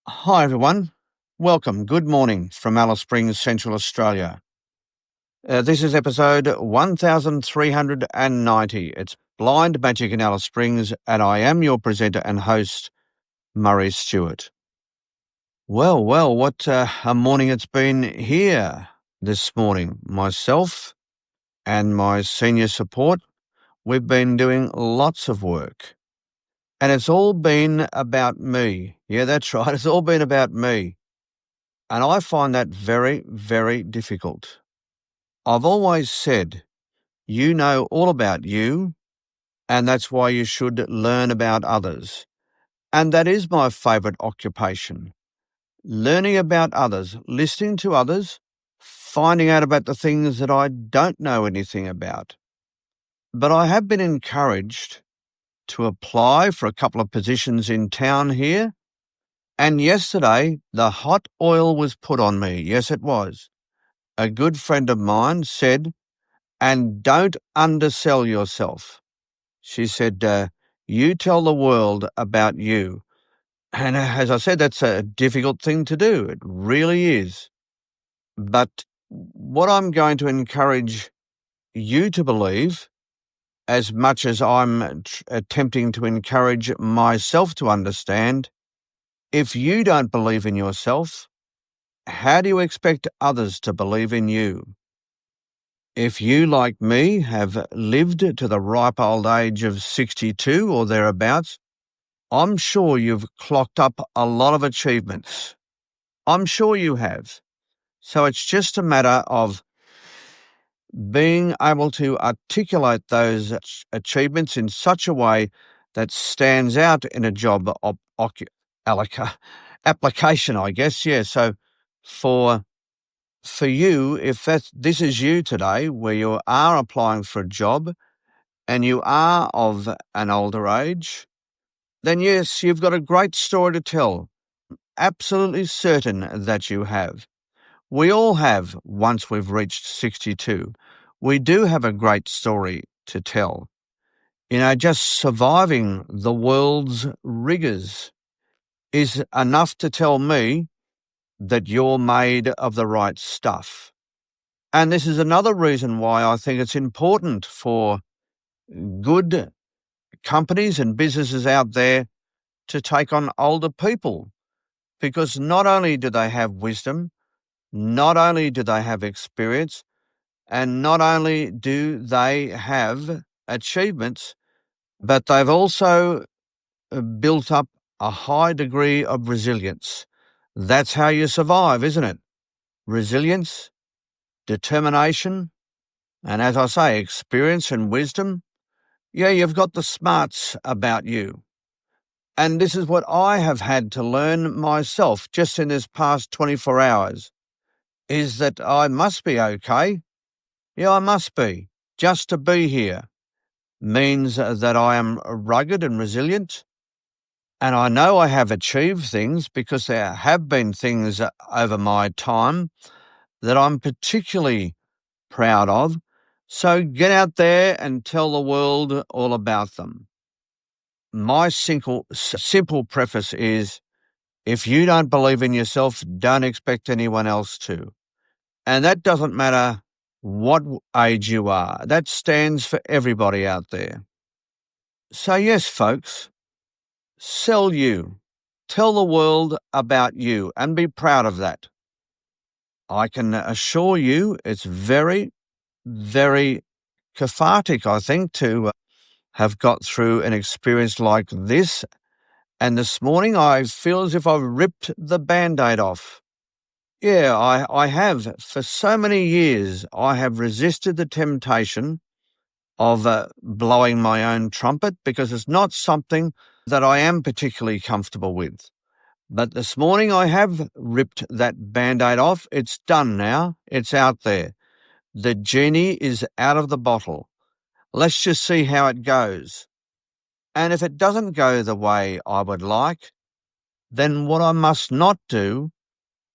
Hi, everyone. Welcome. Good morning from Alice Springs, Central Australia. This is episode 1390. It's Blind Magic in Alice Springs, and I am your presenter and host, Murray Stewart. Well, what a morning it's been here this morning. Myself and my senior support, we've been doing lots of work. And it's all been about me. Yeah, that's right. It's all been about me. And I find that very, very difficult. I've always said, you know all about you, and that's why you should learn about others. And that is my favourite occupation. Learning about others, listening to others, finding out about the things that I don't know anything about. But I have been encouraged to apply for a couple of positions in town here. And yesterday, the hot oil was put on me. Yes, it was. A good friend of mine said, and don't undersell yourself. She said, you tell the world about you. And as I said, that's a difficult thing to do. It really is. But what I'm going to encourage you to believe, as much as I'm attempting to encourage myself to understand, if you don't believe in yourself, how do you expect others to believe in you? If you, like me, have lived to the ripe old age of 62 or thereabouts, I'm sure you've clocked up a lot of achievements. I'm sure you have. So it's just a matter of being able to articulate those achievements in such a way that stands out in a job application, I guess. Yeah, so for you, if this is you today, where you are applying for a job and you are of an older age, then yes, you've got a great story to tell. Absolutely certain that you have. We all have once we've reached 62. We do have a great story to tell. Just surviving the world's rigours is enough to tell me that you're made of the right stuff. And this is another reason why I think it's important for good companies and businesses out there to take on older people, because not only do they have wisdom, not only do they have experience, and not only do they have achievements, but they've also built up a high degree of resilience. That's how you survive, isn't it? Resilience, determination, and as I say, experience and wisdom. Yeah, you've got the smarts about you. And this is what I have had to learn myself just in this past 24 hours, is that I must be okay. Yeah, I must be. Just to be here means that I am rugged and resilient. And I know I have achieved things, because there have been things over my time that I'm particularly proud of. So get out there and tell the world all about them. My simple preface is, if you don't believe in yourself, don't expect anyone else to. And that doesn't matter what age you are. That stands for everybody out there. So yes, folks, sell you. Tell the world about you and be proud of that. I can assure you it's very, very cathartic, I think, to have got through an experience like this. And this morning I feel as if I've ripped the Band-Aid off. Yeah, I have. For so many years, I have resisted the temptation of blowing my own trumpet, because it's not something that I am particularly comfortable with. But this morning I have ripped that Band-Aid off. It's done now. It's out there. The genie is out of the bottle. Let's just see how it goes. And if it doesn't go the way I would like, then what I must not do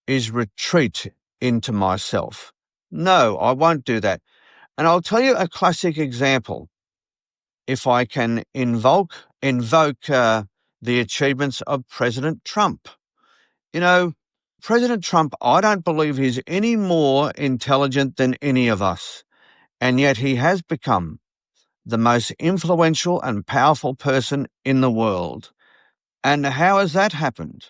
is retreat into myself. No, I won't do that. And I'll tell you a classic example. If I can invoke the achievements of President Trump. You know, President Trump, I don't believe he's any more intelligent than any of us, and yet he has become the most influential and powerful person in the world. And how has that happened?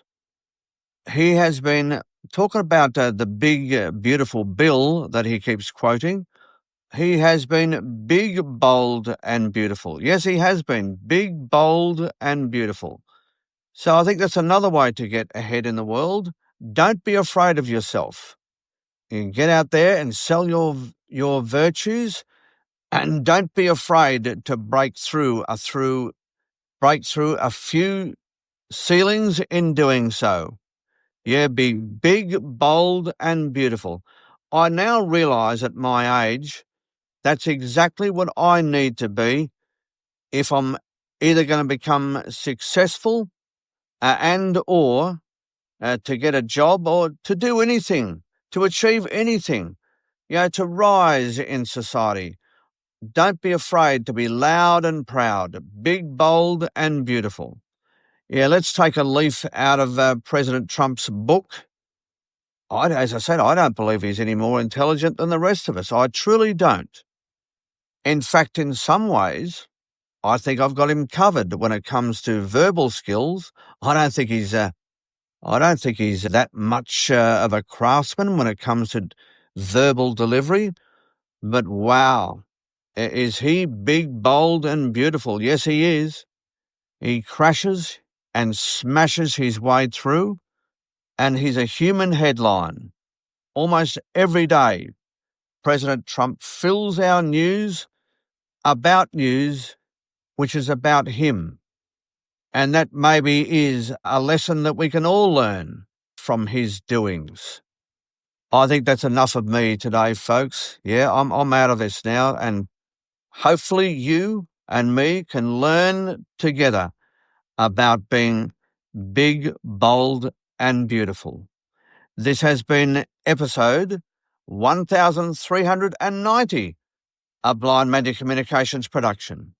He has been talking about the big, beautiful bill that he keeps quoting. He has been big, bold, and beautiful. Yes, he has been big, bold, and beautiful. So I think that's another way to get ahead in the world. Don't be afraid of yourself. You can get out there and sell your virtues, and don't be afraid to break through a few ceilings in doing so. Yeah, be big, bold, and beautiful. I now realise at my age that's exactly what I need to be if I'm either going to become successful and or to get a job or to do anything, to achieve anything, to rise in society. Don't be afraid to be loud and proud, big, bold, and beautiful. Yeah, let's take a leaf out of President Trump's book. As I said, I don't believe he's any more intelligent than the rest of us. I truly don't. In fact, in some ways, I think I've got him covered when it comes to verbal skills. I don't think he's that much of a craftsman when it comes to verbal delivery. But wow, is he big, bold, and beautiful? Yes, he is. He crashes and smashes his way through, and he's a human headline. Almost every day, President Trump fills our news about news which is about him. And that maybe is a lesson that we can all learn from his doings. I think that's enough of me today, folks. Yeah, I'm out of this now, and hopefully you and me can learn together about being big, bold, and beautiful. This has been episode 1390, a Blind Media Communications production.